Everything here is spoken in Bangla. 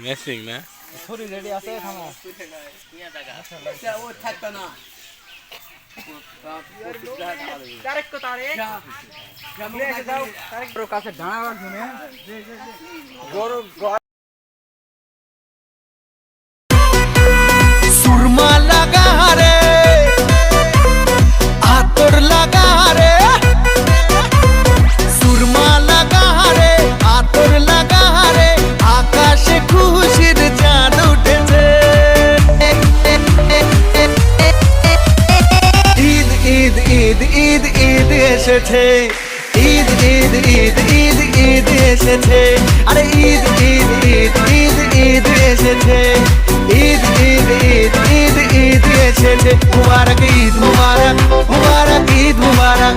ম্যাচিং না ছুরি রেডি আছে থামো ও থাকতো না তারেক তো তারেক তারেক কাছে ডানা রাখবো না গরু সুরমা লাগা রে আতর লাগা রে সুরমা লাগা রে আতর লাগা রে আকাশে খুশির চাঁদ উঠেছে ঈদ ঈদ ঈদ ঈদ ঈদ এসেছে ঈদ ঈদ ঈদ ঈদ ঈদ এসেছে আরে ঈদ ঈদ ঈদ ঈদ ঈদ এসেছে ঈদ ঈদ ঈদ ঈদ ঈদ এসেছে মুবারক ঈদ মুবারক মুবারক ঈদ মুবারক